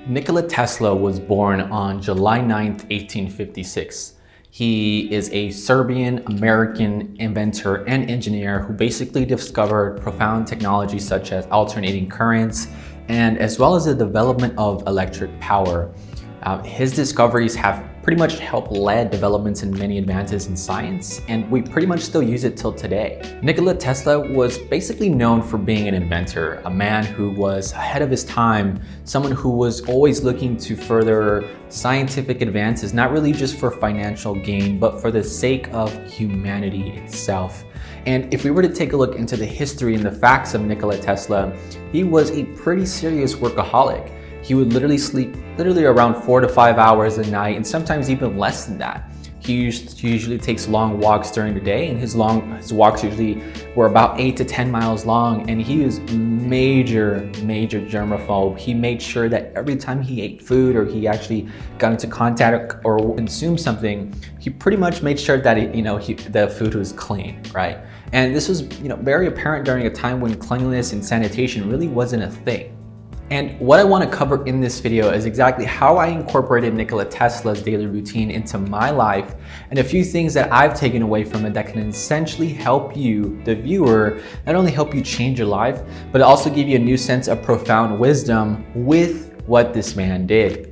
Nikola Tesla was born on July 9th, 1856. He is a Serbian American inventor and engineer who basically discovered profound technologies such as alternating currents and as well as the development of electric power. His discoveries have pretty much helped lead developments in many advances in science, and we pretty much still use it till today. Nikola Tesla was basically known for being an inventor, a man who was ahead of his time, someone who was always looking to further scientific advances, not really just for financial gain, but for the sake of humanity itself. And if we were to take a look into the history and the facts of Nikola Tesla, he was a pretty serious workaholic. He would literally sleep around 4 to 5 hours a night, and sometimes even less than that. He usually takes long walks during the day, and his walks usually were about 8 to 10 miles long, and he was major germaphobe. He made sure that every time he ate food or he actually got into contact or consumed something, he pretty much made sure that the food was clean, right? And this was very apparent during a time when cleanliness and sanitation really wasn't a thing. And what I want to cover in this video is exactly how I incorporated Nikola Tesla's daily routine into my life and a few things that I've taken away from it that can essentially help you, the viewer, not only help you change your life, but also give you a new sense of profound wisdom with what this man did.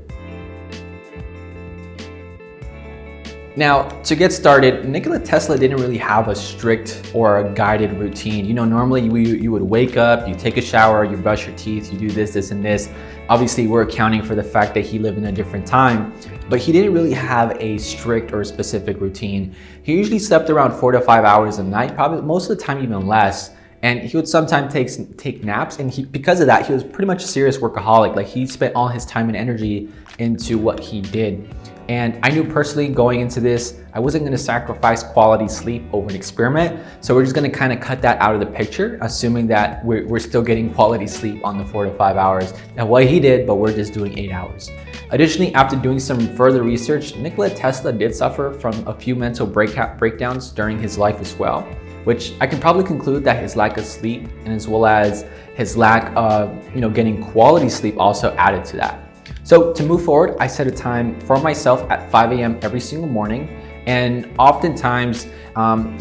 Now, to get started, Nikola Tesla didn't really have a strict or a guided routine. Normally you would wake up, you take a shower, you brush your teeth, you do this, and this. Obviously, we're accounting for the fact that he lived in a different time, but he didn't really have a strict or specific routine. He usually slept around 4 to 5 hours a night, probably most of the time even less. And he would sometimes take naps, and because of that, he was pretty much a serious workaholic. Like, he spent all his time and energy into what he did. And I knew personally going into this, I wasn't going to sacrifice quality sleep over an experiment. So we're just going to kind of cut that out of the picture, assuming that we're still getting quality sleep on the 4 to 5 hours. Now, what he did, but we're just doing 8 hours. Additionally, after doing some further research, Nikola Tesla did suffer from a few mental breakdowns during his life as well, which I can probably conclude that his lack of sleep and as well as his lack of getting quality sleep also added to that. So to move forward, I set a time for myself at 5 a.m. every single morning, and oftentimes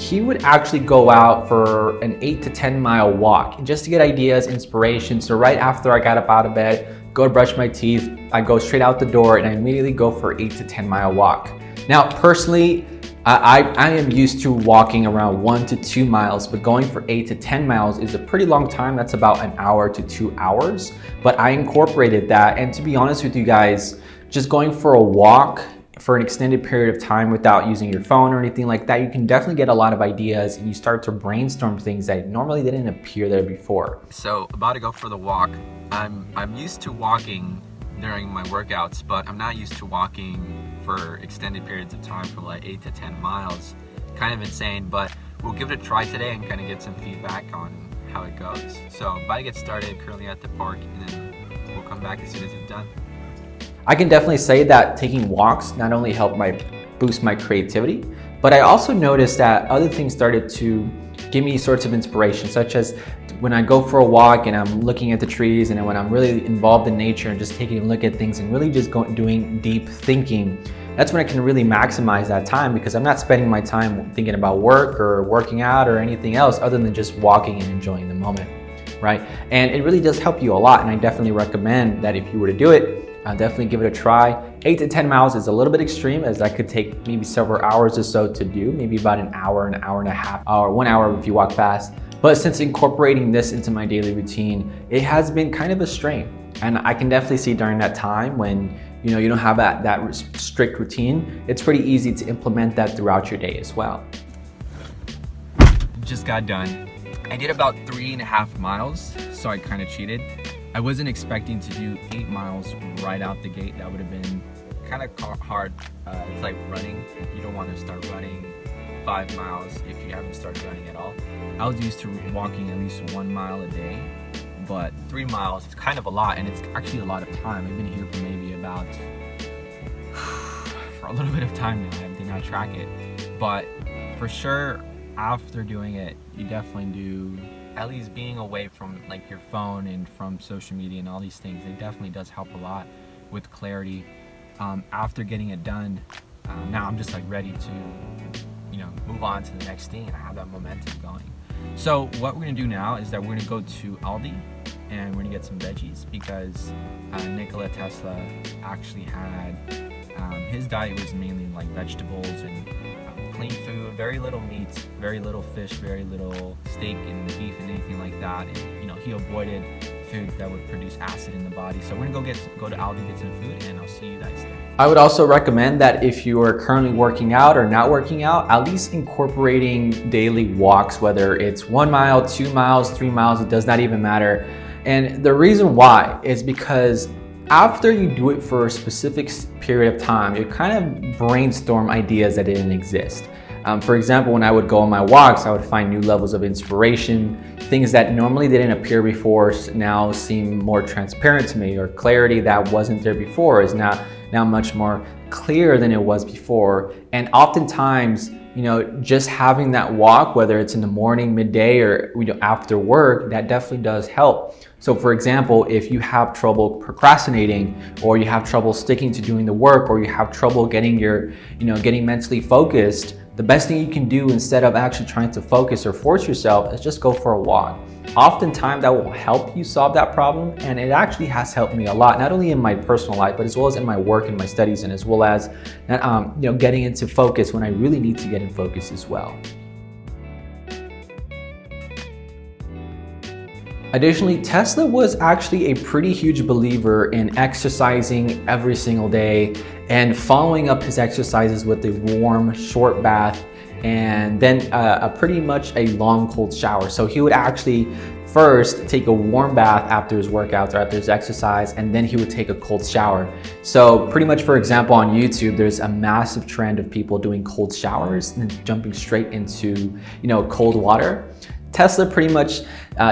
he would actually go out for an 8 to 10 mile walk just to get ideas, inspiration. So right after I got up out of bed, go to brush my teeth, I go straight out the door and I immediately go for 8 to 10 mile walk. Now, personally, I am used to walking around 1 to 2 miles, but going for 8 to 10 miles is a pretty long time. That's about an hour to 2 hours. But I incorporated that. And to be honest with you guys, just going for a walk for an extended period of time without using your phone or anything like that, you can definitely get a lot of ideas and you start to brainstorm things that normally didn't appear there before. So about to go for the walk. I'm used to walking during my workouts, but I'm not used to walking for extended periods of time for like 8 to 10 miles. Kind of insane, but we'll give it a try today and kind of get some feedback on how it goes. So I'm about to get started, currently at the park, and then we'll come back as soon as it's done. I can definitely say that taking walks not only helped boost my creativity, but I also noticed that other things started to give me sorts of inspiration, such as when I go for a walk and I'm looking at the trees, and when I'm really involved in nature and just taking a look at things and really just doing deep thinking, that's when I can really maximize that time, because I'm not spending my time thinking about work or working out or anything else other than just walking and enjoying the moment, right? And it really does help you a lot, and I definitely recommend that if you were to do it, definitely give it a try. 8 to 10 miles is a little bit extreme, as that could take maybe several hours or so to do, maybe about an hour and a half, or 1 hour if you walk fast. But since incorporating this into my daily routine, it has been kind of a strain. And I can definitely see during that time when you don't have that strict routine, it's pretty easy to implement that throughout your day as well. Just got done. I did about 3.5 miles, so I kind of cheated. I wasn't expecting to do 8 miles right out the gate. That would have been kind of hard. It's like running. You don't want to start running 5 miles if you haven't started running at all. I was used to walking at least 1 mile a day, but 3 miles is kind of a lot, and it's actually a lot of time. I've been here for maybe about for a little bit of time now. I did not track it, but for sure after doing it, you definitely do, at least being away from like your phone and from social media and all these things, it definitely does help a lot. with clarity. After getting it done, now I'm just like ready to, move on to the next thing, and I have that momentum going. So what we're gonna do now is that we're gonna go to Aldi and we're gonna get some veggies, because Nikola Tesla actually had, his diet was mainly like vegetables and clean food, very little meat, very little fish, very little steak and beef and anything like that. And he avoided foods that would produce acid in the body. So we're gonna go to Aldi, get some food, and I'll see you guys there. I would also recommend that if you are currently working out or not working out, at least incorporating daily walks, whether it's 1 mile, 2 miles, 3 miles, it does not even matter. And the reason why is because after you do it for a specific period of time, you kind of brainstorm ideas that didn't exist. For example, when I would go on my walks, I would find new levels of inspiration. Things that normally didn't appear before now seem more transparent to me, or clarity that wasn't there before is now much more clear than it was before. And oftentimes, just having that walk, whether it's in the morning, midday, or after work, that definitely does help. So for example, if you have trouble procrastinating, or you have trouble sticking to doing the work, or you have trouble getting getting mentally focused, the best thing you can do instead of actually trying to focus or force yourself is just go for a walk. Oftentimes that will help you solve that problem, and it actually has helped me a lot, not only in my personal life, but as well as in my work and my studies, and as well as getting into focus when I really need to get in focus as well. Additionally, Tesla was actually a pretty huge believer in exercising every single day and following up his exercises with a warm, short bath, and then pretty much a long cold shower. So he would actually first take a warm bath after his workouts or after his exercise, and then he would take a cold shower. So pretty much, for example, on YouTube, there's a massive trend of people doing cold showers and jumping straight into cold water. Tesla pretty much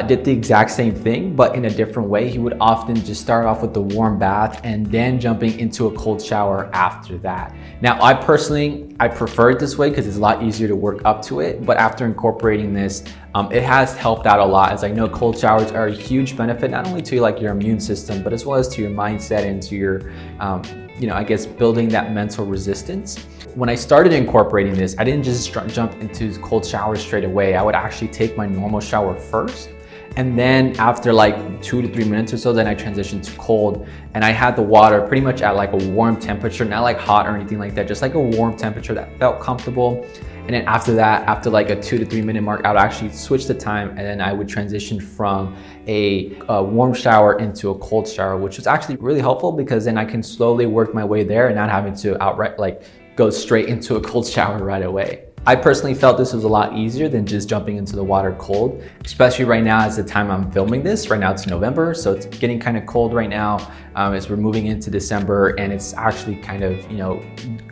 did the exact same thing, but in a different way. He would often just start off with the warm bath and then jumping into a cold shower after that. Now, I prefer it this way because it's a lot easier to work up to it, but after incorporating this, it has helped out a lot, as I know cold showers are a huge benefit, not only to your immune system, but as well as to your mindset and to your, building that mental resistance. When I started incorporating this, I didn't just jump into cold showers straight away. I would actually take my normal shower first, and then after like 2 to 3 minutes or so, then I transitioned to cold, and I had the water pretty much at like a warm temperature, not like hot or anything like that, just like a warm temperature that felt comfortable. And then after that, after like a 2 to 3 minute mark, I would actually switch the time, and then I would transition from a warm shower into a cold shower, which was actually really helpful because then I can slowly work my way there and not having to outright go straight into a cold shower right away. I personally felt this was a lot easier than just jumping into the water cold, especially right now as the time I'm filming this. Right now it's November, so it's getting kind of cold right now as we're moving into December, and it's actually kind of,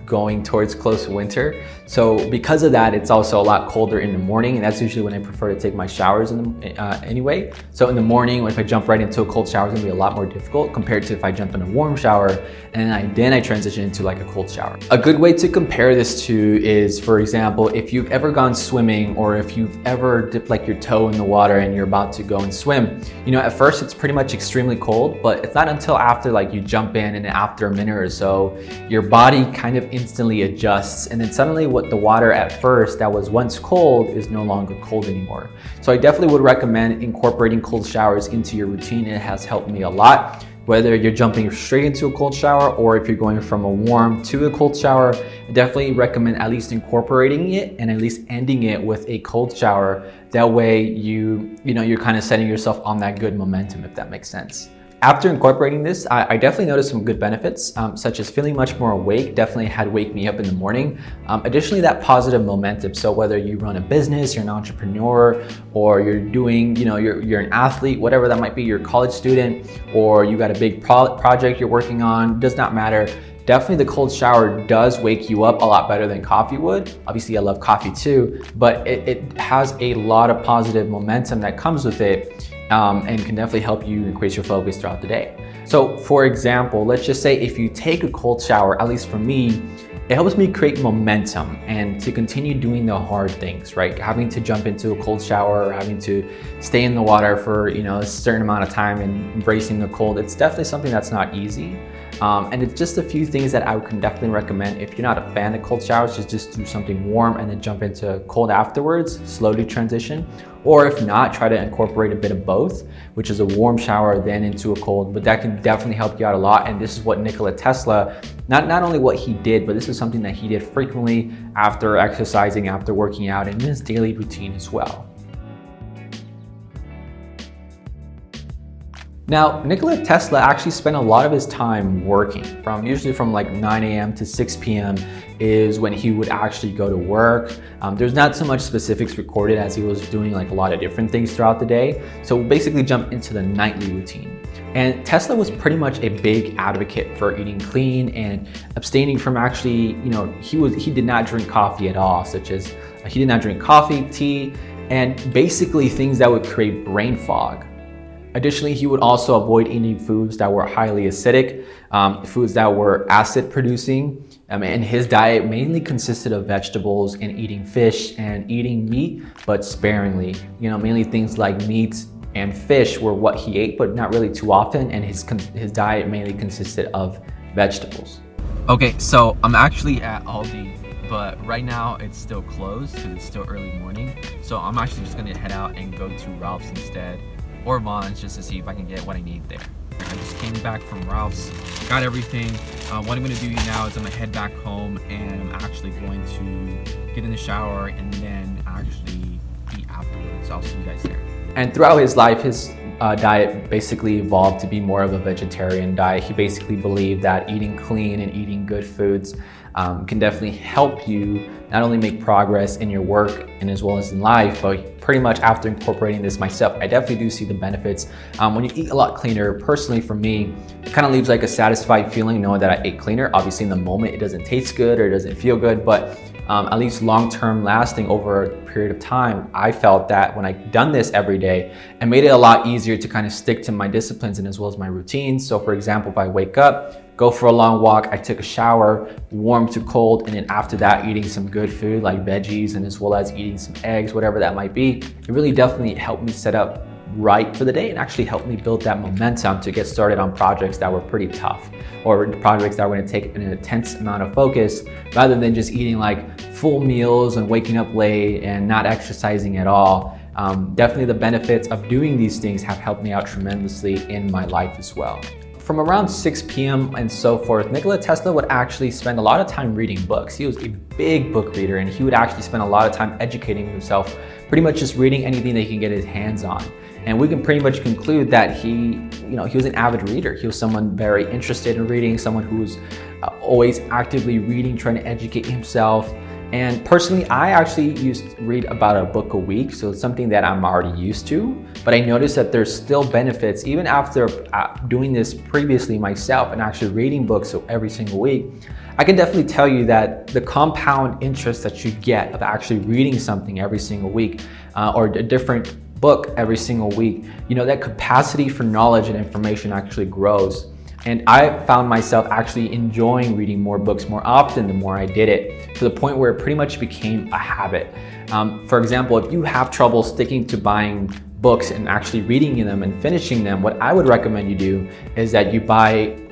going towards close to winter. So because of that, it's also a lot colder in the morning, and that's usually when I prefer to take my showers anyway. So in the morning, if I jump right into a cold shower, it's gonna be a lot more difficult compared to if I jump in a warm shower and then I transition into like a cold shower. A good way to compare this to is, for example, if you've ever gone swimming, or if you've ever dipped like your toe in the water and you're about to go and swim, at first it's pretty much extremely cold, but it's not until after you jump in and after a minute or so, your body kind of instantly adjusts, and then suddenly what the water at first that was once cold is no longer cold anymore. So I definitely would recommend incorporating cold showers into your routine. It has helped me a lot. Whether you're jumping straight into a cold shower or if you're going from a warm to a cold shower, I definitely recommend at least incorporating it and at least ending it with a cold shower. That way you're kind of setting yourself on that good momentum, if that makes sense. After incorporating this, I definitely noticed some good benefits, such as feeling much more awake. Definitely had wake me up in the morning. Additionally, that positive momentum. So whether you run a business, you're an entrepreneur, or you're doing, you're an athlete, whatever that might be, you're a college student, or you got a big project you're working on, does not matter. Definitely the cold shower does wake you up a lot better than coffee would. Obviously I love coffee too, but it has a lot of positive momentum that comes with it. And can definitely help you increase your focus throughout the day. So for example, let's just say if you take a cold shower, at least for me, it helps me create momentum and to continue doing the hard things, right? Having to jump into a cold shower or having to stay in the water for a certain amount of time and embracing the cold, it's definitely something that's not easy. And it's just a few things that I can definitely recommend. If you're not a fan of cold showers, just do something warm and then jump into cold afterwards, slowly transition. Or if not, try to incorporate a bit of both, which is a warm shower then into a cold, but that can definitely help you out a lot. And this is what Nikola Tesla, not only what he did, but this is something that he did frequently after exercising, after working out, and in his daily routine as well. Now, Nikola Tesla actually spent a lot of his time working, usually from like 9 a.m. to 6 p.m. is when he would actually go to work. There's not so much specifics recorded as he was doing like a lot of different things throughout the day. So we'll basically jump into the nightly routine. And Tesla was pretty much a big advocate for eating clean and abstaining from actually, he did not drink coffee at all, such as he did not drink coffee, tea, and basically things that would create brain fog. Additionally, he would also avoid eating foods that were highly acidic, foods that were acid producing, and his diet mainly consisted of vegetables and eating fish and eating meat, but sparingly. Mainly things like meat and fish were what he ate, but not really too often, and his diet mainly consisted of vegetables. Okay, so I'm actually at Aldi, but right now it's still closed because it's still early morning. So I'm actually just gonna head out and go to Ralph's instead, or Vaughn's, just to see if I can get what I need there. I just came back from Ralph's, got everything. What I'm gonna do now is I'm gonna head back home and I'm actually going to get in the shower and then actually eat afterwards. I'll see you guys there. And throughout his life, his diet basically evolved to be more of a vegetarian diet. He basically believed that eating clean and eating good foods can definitely help you not only make progress in your work and as well as in life, but pretty much after incorporating this myself, I definitely do see the benefits. When you eat a lot cleaner, personally for me, it kind of leaves like a satisfied feeling knowing that I ate cleaner. Obviously in the moment, it doesn't taste good or it doesn't feel good, but at least long-term lasting over a period of time, I felt that when I've done this every day, it made it a lot easier to kind of stick to my disciplines and as well as my routines. So for example, if I wake up, go for a long walk, I took a shower, warm to cold, and then after that, eating some good food like veggies and as well as eating some eggs, whatever that might be, it really definitely helped me set up right for the day and actually helped me build that momentum to get started on projects that were pretty tough or projects that were going to take an intense amount of focus rather than just eating like full meals and waking up late and not exercising at all. Definitely the benefits of doing these things have helped me out tremendously in my life as well. From around 6 p.m. and so forth, Nikola Tesla would actually spend a lot of time reading books. He was a big book reader and he would actually spend a lot of time educating himself, pretty much just reading anything that he can get his hands on. And we can pretty much conclude that he was an avid reader. He was someone very interested in reading, someone who was always actively reading, trying to educate himself. And personally, I actually used to read about a book a week, so it's something that I'm already used to. But I noticed that there's still benefits, even after doing this previously myself and actually reading books every single week. I can definitely tell you that the compound interest that you get of actually reading something every single week or a different book every single week, that capacity for knowledge and information actually grows. And I found myself actually enjoying reading more books more often the more I did it, to the point where it pretty much became a habit. For example, if you have trouble sticking to buying books and actually reading them and finishing them, what I would recommend you do is that you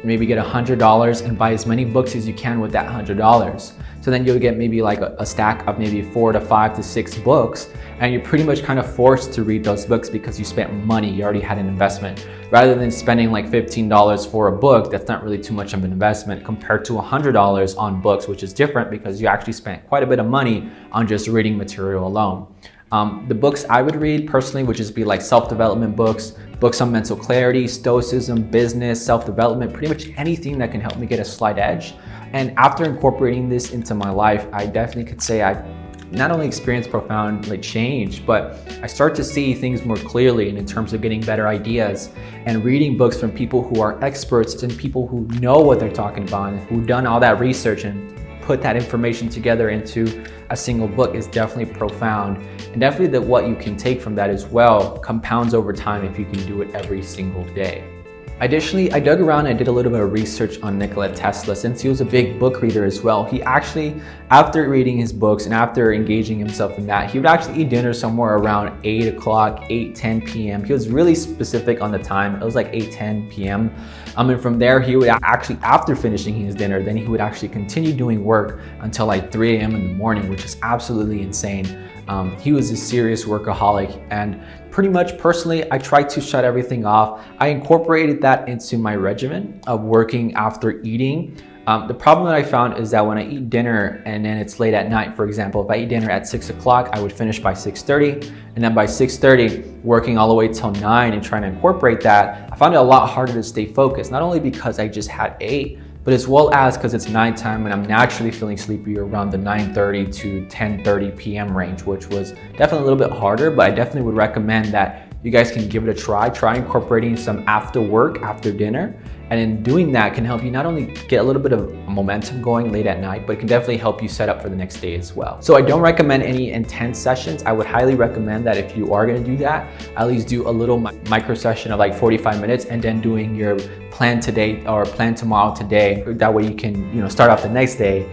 maybe get $100 and buy as many books as you can with that $100. So then you'll get maybe like a stack of maybe 4 to 5 to 6 books, and you're pretty much kind of forced to read those books because you spent money, you already had an investment. Rather than spending like $15 for a book, that's not really too much of an investment compared to $100 on books, which is different because you actually spent quite a bit of money on just reading material alone. The books I would read personally would just be like self-development books, books on mental clarity, stoicism, business, self-development, pretty much anything that can help me get a slight edge. And after incorporating this into my life, I definitely could say I not only experienced profound change, but I start to see things more clearly and in terms of getting better ideas. And reading books from people who are experts and people who know what they're talking about and who've done all that research and put that information together into a single book is definitely profound. And definitely what you can take from that as well compounds over time if you can do it every single day. Additionally, I dug around and did a little bit of research on Nikola Tesla. Since he was a big book reader as well, he actually, after reading his books and after engaging himself in that, he would actually eat dinner somewhere around 8 o'clock, 8:10 p.m. He was really specific on the time. It was like 8:10 p.m. And from there, he would actually, after finishing his dinner, then he would actually continue doing work until like 3 a.m. in the morning, which is absolutely insane. He was a serious workaholic, and pretty much personally, I tried to shut everything off. I incorporated that into my regimen of working after eating. The problem that I found is that when I eat dinner and then it's late at night, for example, if I eat dinner at 6 o'clock, I would finish by 6:30, and then by 6:30, working all the way till 9 and trying to incorporate that, I found it a lot harder to stay focused, not only because I just had ate, but as well as because it's nighttime and I'm naturally feeling sleepy around the 9:30 to 10:30 p.m. range, which was definitely a little bit harder, but I definitely would recommend that you guys can give it a try. Try incorporating some after work, after dinner, and in doing that can help you not only get a little bit of momentum going late at night, but it can definitely help you set up for the next day as well. So I don't recommend any intense sessions. I would highly recommend that if you are gonna do that, at least do a little micro session of like 45 minutes and then doing your plan today or plan tomorrow today. That way you can start off the next day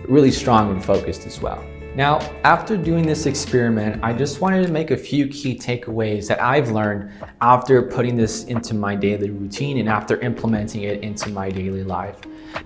really strong and focused as well. Now, after doing this experiment, I just wanted to make a few key takeaways that I've learned after putting this into my daily routine and after implementing it into my daily life.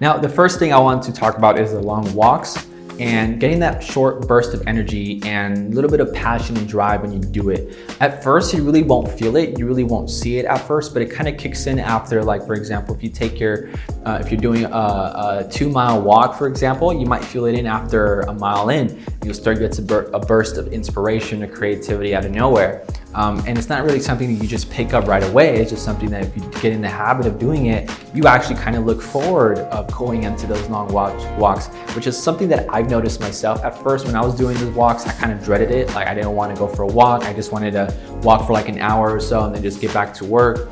Now, the first thing I want to talk about is the long walks and getting that short burst of energy and a little bit of passion and drive when you do it. At first, you really won't feel it. You really won't see it at first, but it kind of kicks in after, like, for example, if you take if you're doing a 2-mile walk, for example, you might feel it in after a mile in. You'll start to get a burst of inspiration or creativity out of nowhere. And it's not really something that you just pick up right away. It's just something that if you get in the habit of doing it, you actually kind of look forward of going into those long walks, which is something that I've noticed myself. At first, when I was doing these walks, I kind of dreaded it. Like, I didn't want to go for a walk. I just wanted to walk for like an hour or so and then just get back to work.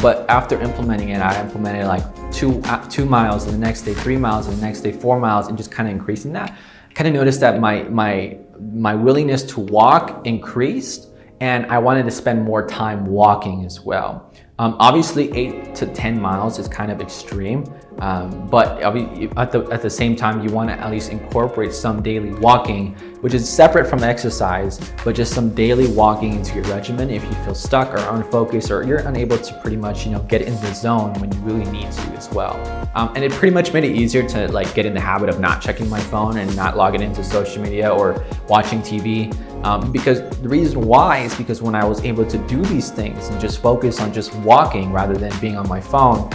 But after implementing it, I implemented like 2 miles, and the next day 3 miles, and the next day 4 miles, and just kind of increasing that. I kind of noticed that my willingness to walk increased, and I wanted to spend more time walking as well. Obviously 8 to 10 miles is kind of extreme, but at the same time, you want to at least incorporate some daily walking, which is separate from exercise, but just some daily walking into your regimen if you feel stuck or unfocused, or you're unable to pretty much get in the zone when you really need to as well. And it pretty much made it easier to get in the habit of not checking my phone and not logging into social media or watching TV. Because the reason why is because when I was able to do these things and just focus on just walking rather than being on my phone,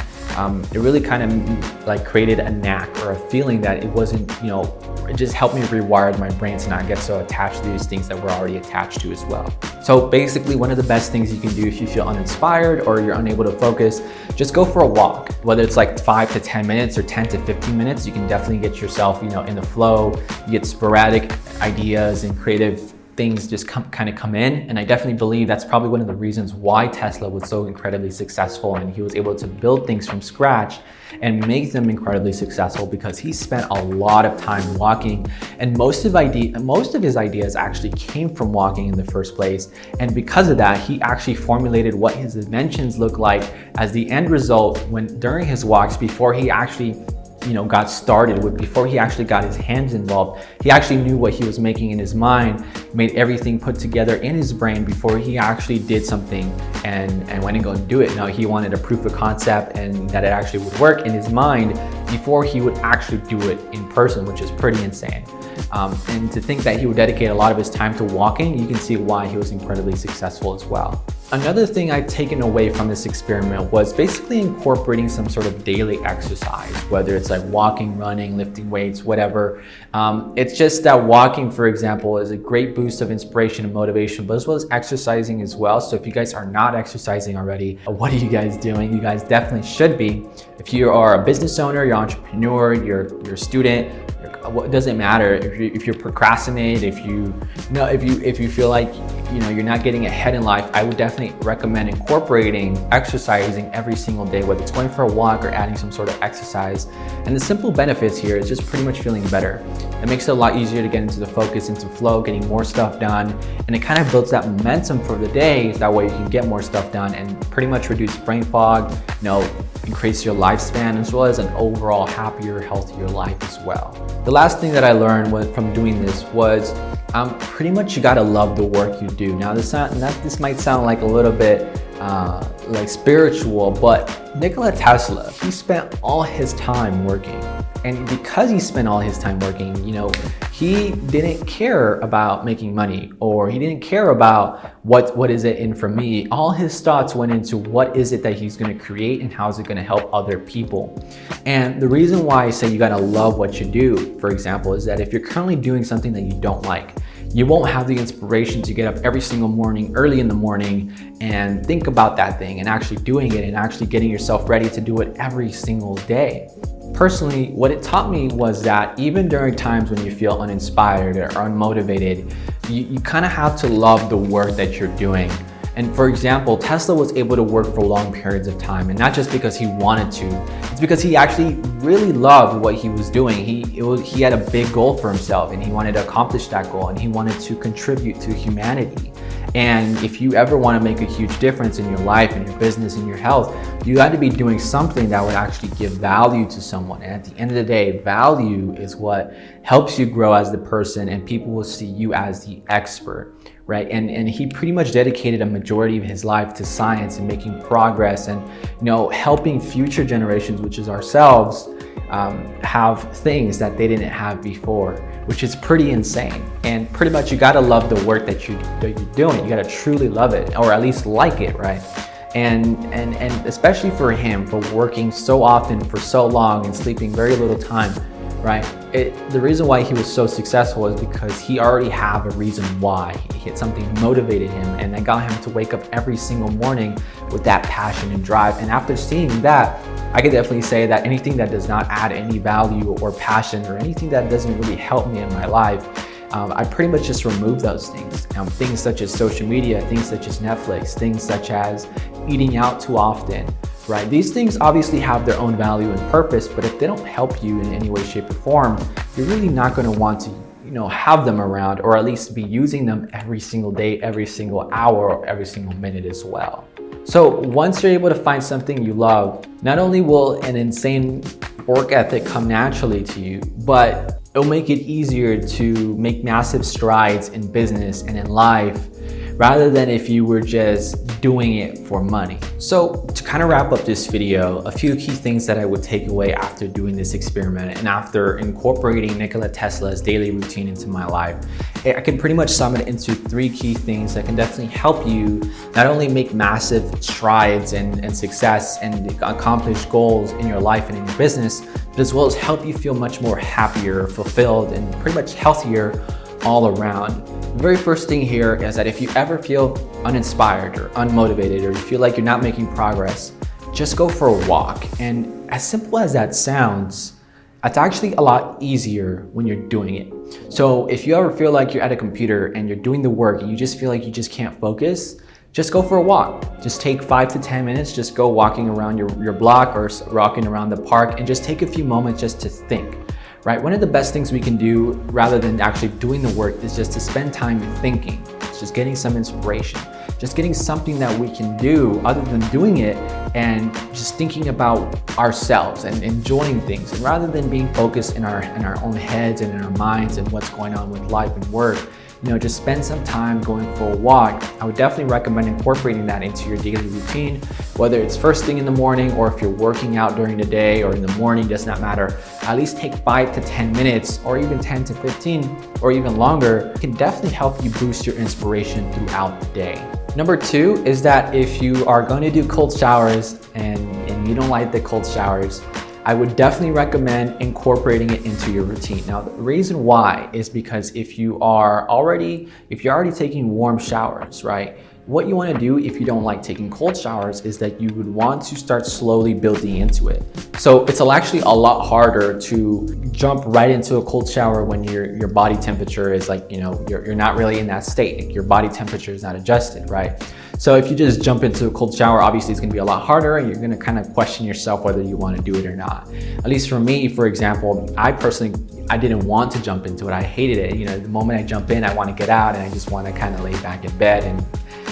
it really kind of created a knack or a feeling that it wasn't, it just helped me rewire my brain to not get so attached to these things that we're already attached to as well. So basically, one of the best things you can do if you feel uninspired or you're unable to focus, just go for a walk. Whether it's like 5 to 10 minutes or 10 to 15 minutes, you can definitely get yourself, in the flow. You get sporadic ideas and creative things just kind of come in. And I definitely believe that's probably one of the reasons why Tesla was so incredibly successful, and he was able to build things from scratch and make them incredibly successful, because he spent a lot of time walking, and most of his ideas actually came from walking in the first place. And because of that, he actually formulated what his inventions look like as the end result during his walks, before he actually got started with, before he actually got his hands involved. He actually knew what he was making in his mind, made everything put together in his brain before he actually did something and went and go and do it. Now, he wanted a proof of concept and that it actually would work in his mind before he would actually do it in person, which is pretty insane. And to think that he would dedicate a lot of his time to walking, you can see why he was incredibly successful as well. Another thing I've taken away from this experiment was basically incorporating some sort of daily exercise, whether it's like walking, running, lifting weights, whatever. It's just that walking, for example, is a great boost of inspiration and motivation, but as well as exercising as well. So if you guys are not exercising already, what are you guys doing? You guys definitely should be. If you are a business owner, you're an entrepreneur, you're a student, you're a What does it matter if you procrastinate, if you feel like you're not getting ahead in life? I would definitely recommend incorporating exercising every single day, whether it's going for a walk or adding some sort of exercise. And the simple benefits here is just pretty much feeling better. It makes it a lot easier to get into the focus, into flow, getting more stuff done, and it kind of builds that momentum for the day. That way you can get more stuff done and pretty much reduce brain fog, increase your lifespan, as well as an overall happier, healthier life as well. The last thing that I learned from doing this was pretty much you gotta love the work you do. Now this might sound like a little bit like spiritual, but Nikola Tesla, he spent all his time working. And because he spent all his time working, he didn't care about making money, or he didn't care about what is it in for me. All his thoughts went into what is it that he's going to create and how is it going to help other people. And the reason why I say you got to love what you do, for example, is that if you're currently doing something that you don't like, you won't have the inspiration to get up every single morning, early in the morning, and think about that thing and actually doing it and actually getting yourself ready to do it every single day. Personally, what it taught me was that even during times when you feel uninspired or unmotivated, you kind of have to love the work that you're doing. And for example, Tesla was able to work for long periods of time, and not just because he wanted to, it's because he actually really loved what he was doing. He had a big goal for himself, and he wanted to accomplish that goal, and he wanted to contribute to humanity. And if you ever want to make a huge difference in your life, in your business, in your health, you got to be doing something that would actually give value to someone. And at the end of the day, value is what helps you grow as the person, and people will see you as the expert, right? And he pretty much dedicated a majority of his life to science and making progress and helping future generations, which is ourselves, have things that they didn't have before, which is pretty insane. And pretty much you gotta love the work that you're doing. You gotta truly love it, or at least like it, right? And especially for him, for working so often for so long and sleeping very little time, right? The reason why he was so successful is because he already had a reason why. He had something motivated him, and that got him to wake up every single morning with that passion and drive. And after seeing that, I could definitely say that anything that does not add any value or passion, or anything that doesn't really help me in my life, I pretty much just remove those things. Things such as social media, things such as Netflix, things such as eating out too often, right? These things obviously have their own value and purpose, but if they don't help you in any way, shape, or form, you're really not going to want to have them around, or at least be using them every single day, every single hour, or every single minute as well. So once you're able to find something you love, not only will an insane work ethic come naturally to you, but it'll make it easier to make massive strides in business and in life, rather than if you were just doing it for money. So to kind of wrap up this video, a few key things that I would take away after doing this experiment and after incorporating Nikola Tesla's daily routine into my life, I can pretty much sum it into 3 key things that can definitely help you not only make massive strides and success and accomplish goals in your life and in your business, but as well as help you feel much more happier, fulfilled, and pretty much healthier all around. The very first thing here is that if you ever feel uninspired or unmotivated, or you feel like you're not making progress, just go for a walk. And as simple as that sounds, it's actually a lot easier when you're doing it. So if you ever feel like you're at a computer and you're doing the work and you just feel like you just can't focus, just go for a walk. Just take 5 to 10 minutes, just go walking around your block or walking around the park, and just take a few moments just to think. Right? One of the best things we can do rather than actually doing the work is just to spend time thinking. It's just getting some inspiration, just getting something that we can do other than doing it, and just thinking about ourselves and enjoying things. And rather than being focused in our own heads and in our minds and what's going on with life and work, just spend some time going for a walk. I would definitely recommend incorporating that into your daily routine, whether it's first thing in the morning or if you're working out during the day or in the morning, does not matter. At least take 5 to 10 minutes, or even 10 to 15, or even longer. It can definitely help you boost your inspiration throughout the day. Number 2 is that if you are going to do cold showers and you don't like the cold showers, I would definitely recommend incorporating it into your routine. Now, the reason why is because if you're already taking warm showers, right? what you want to do if you don't like taking cold showers is that you would want to start slowly building into it. So it's actually a lot harder to jump right into a cold shower when your body temperature is like, you're not really in that state. Like your body temperature is not adjusted, right? So if you just jump into a cold shower, obviously it's gonna be a lot harder and you're gonna kind of question yourself whether you wanna do it or not. At least for me, for example, I didn't want to jump into it. I hated it. The moment I jump in, I wanna get out and I just wanna kind of lay back in bed and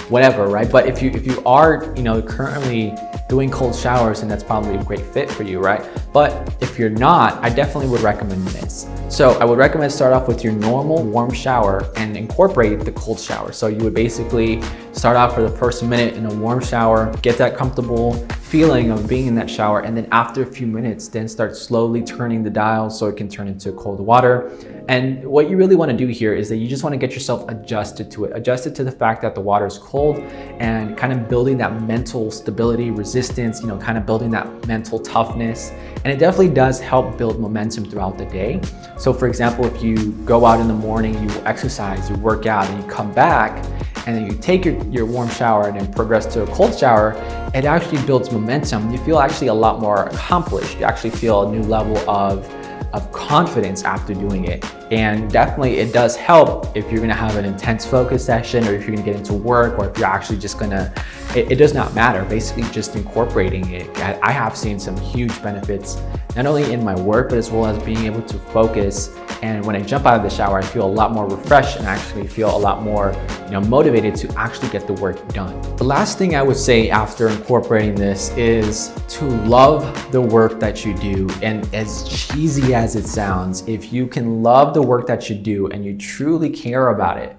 whatever, right? But if you are, currently doing cold showers, and that's probably a great fit for you, right? But if you're not, I definitely would recommend this. So I would recommend start off with your normal warm shower and incorporate the cold shower. So you would basically start off for the first minute in a warm shower, get that comfortable feeling of being in that shower, and then after a few minutes, then start slowly turning the dial so it can turn into cold water. And what you really want to do here is that you just want to get yourself adjusted to it, adjusted to the fact that the water is cold, and kind of building that mental stability, resistance, kind of building that mental toughness. And it definitely does help build momentum throughout the day. So for example, if you go out in the morning, you exercise, you work out, and you come back, and then you take your warm shower and then progress to a cold shower, it actually builds momentum. You feel actually a lot more accomplished. You actually feel a new level of confidence after doing it. And definitely it does help if you're gonna have an intense focus session, or if you're gonna get into work, or if you're actually just gonna, it does not matter, basically just incorporating it. I have seen some huge benefits, not only in my work, but as well as being able to focus. And when I jump out of the shower, I feel a lot more refreshed and actually feel a lot more motivated to actually get the work done. The last thing I would say after incorporating this is to love the work that you do. And as cheesy as it sounds, if you can love the work that you do and you truly care about it,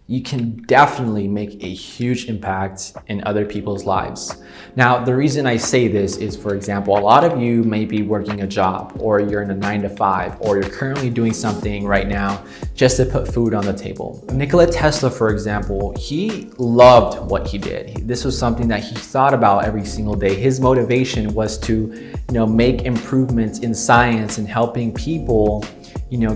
you can definitely make a huge impact in other people's lives. Now, the reason I say this is, for example, a lot of you may be working a job, or you're in a 9-to-5, or you're currently doing something right now just to put food on the table. Nikola Tesla, for example, he loved what he did. This was something that he thought about every single day. His motivation was to, make improvements in science and helping people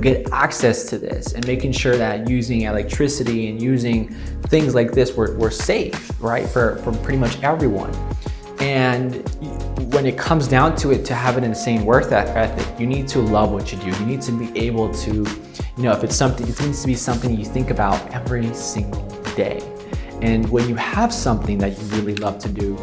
get access to this, and making sure that using electricity and using things like this were safe, right, for pretty much everyone. And when it comes down to it, to have an insane work ethic, you need to love what you do. You need to be able to, if it's something, it needs to be something you think about every single day. And when you have something that you really love to do,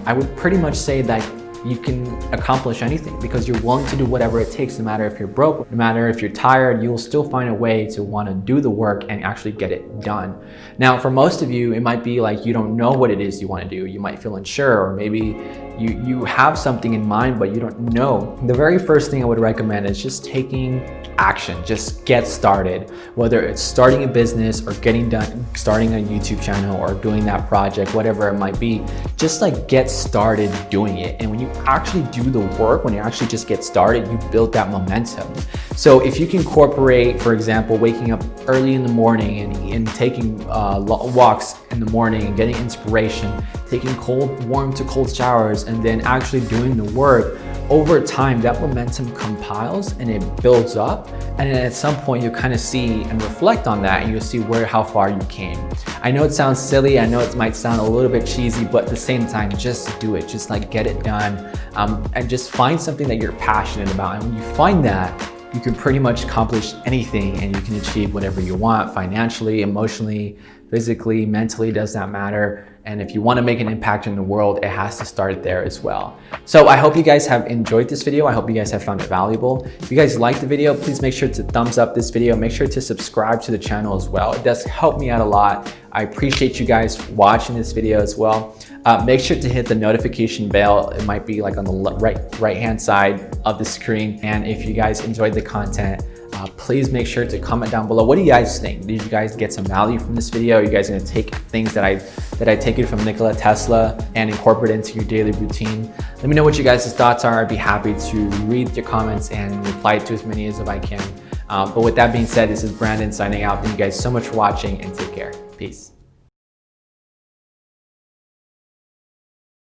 I would pretty much say that you can accomplish anything, because you're willing to do whatever it takes. No matter if you're broke, no matter if you're tired, you'll still find a way to want to do the work and actually get it done. Now, for most of you, it might be like you don't know what it is you want to do. You might feel unsure, or maybe you have something in mind, but you don't know. The very first thing I would recommend is just taking action. Just get started. Whether it's starting a business or starting a YouTube channel or doing that project, whatever it might be, just get started doing it. And when you actually do the work, when you actually just get started, you build that momentum. So if you can incorporate, for example, waking up early in the morning and taking walks in the morning and getting inspiration, taking warm to cold showers, and then actually doing the work, over time that momentum compiles and it builds up. And then at some point you kind of see and reflect on that, and you'll see how far you came. I know it sounds silly, I know it might sound a little bit cheesy, but at the same time, just do it. Just get it done, and just find something that you're passionate about. And when you find that, you can pretty much accomplish anything, and you can achieve whatever you want, financially, emotionally, physically, mentally, does not matter. And if you want to make an impact in the world, it has to start there as well. So I hope you guys have enjoyed this video. I hope you guys have found it valuable. If you guys liked the video, please make sure to thumbs up this video. Make sure to subscribe to the channel as well. It does help me out a lot. I appreciate you guys watching this video as well. Make sure to hit the notification bell. It might be on the right-hand side of the screen. And if you guys enjoyed the content, please make sure to comment down below. What do you guys think? Did you guys get some value from this video? Are you guys gonna take things that I taken from Nikola Tesla and incorporate it into your daily routine? Let me know what you guys' thoughts are. I'd be happy to read your comments and reply to as many as I can. But with that being said, this is Brandon signing out. Thank you guys so much for watching, and take care. Peace.